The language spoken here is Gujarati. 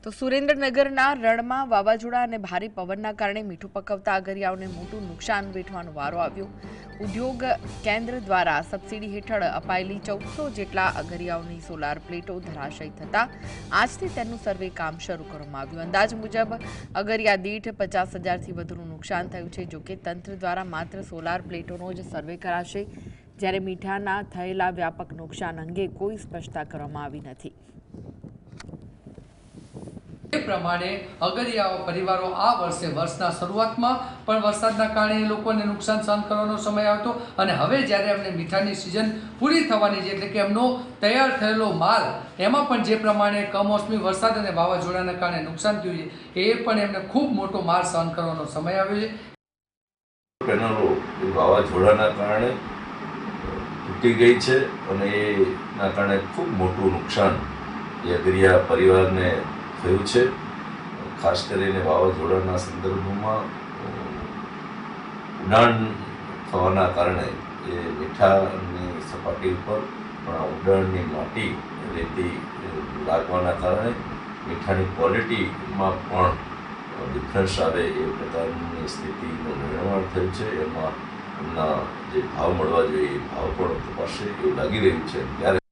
તો સુરેન્દ્રનગરના રણમાં વાવાઝોડા અને ભારે પવનના કારણે મીઠું પકવતા અગરિયાઓને મોટું નુકસાન વેઠવાનો વારો આવ્યો। ઉદ્યોગ કેન્દ્ર દ્વારા સબસિડી હેઠળ અપાયેલી 1400 જેટલા અગરિયાઓની સોલાર પ્લેટો ધરાશયી થતા આજથી તેનું સર્વે કામ શરૂ કરવામાં આવ્યું। અંદાજ મુજબ અગરિયા દીઠ 50,000થી વધુનું નુકસાન થયું છે। જોકે તંત્ર દ્વારા માત્ર સોલાર પ્લેટોનો જ સર્વે કરાશે, જ્યારે મીઠાના થયેલા વ્યાપક નુકસાન અંગે કોઈ સ્પષ્ટતા કરવામાં આવી નથી। પ્રમાણે અગરિયાઓ પરિવારો આ વર્ષે વર્ષના શરૂઆતમાં પણ વરસાદના કારણે લોકોને નુકસાન સહન કરવાનો સમય આવતો અને હવે જ્યારે એમને મીઠાની સિઝન પૂરી થવાની છે, એટલે કે એમનો તૈયાર થયેલો માલ એમાં પણ જે પ્રમાણે કમોસમી વરસાદ અને વાવાઝોડાના કારણે નુકસાન થયું છે એ પણ એમને ખૂબ મોટો માર સહન કરવાનો સમય આવ્યો છે। પેનલો વાવાઝોડાના કારણે તૂટી ગઈ છે અને એના કારણે ખૂબ મોટું નુકસાન એ અગરિયા પરિવારને થયું છે। ખાસ કરીને વાવાઝોડાના સંદર્ભમાં ઉડાણ થવાના કારણે એ મીઠાની સપાટી ઉપર પણ આ ઉડાણની માટી રેતી લાગવાના કારણે મીઠાની ક્વોલિટીમાં પણ ડિફરન્સ આવે એ પ્રકારની સ્થિતિનું નિર્માણ થયું છે। એમાં એમના જે ભાવ મળવા જોઈએ એ ભાવ પણ તપાસે એવું લાગી રહ્યું છે। ત્યારે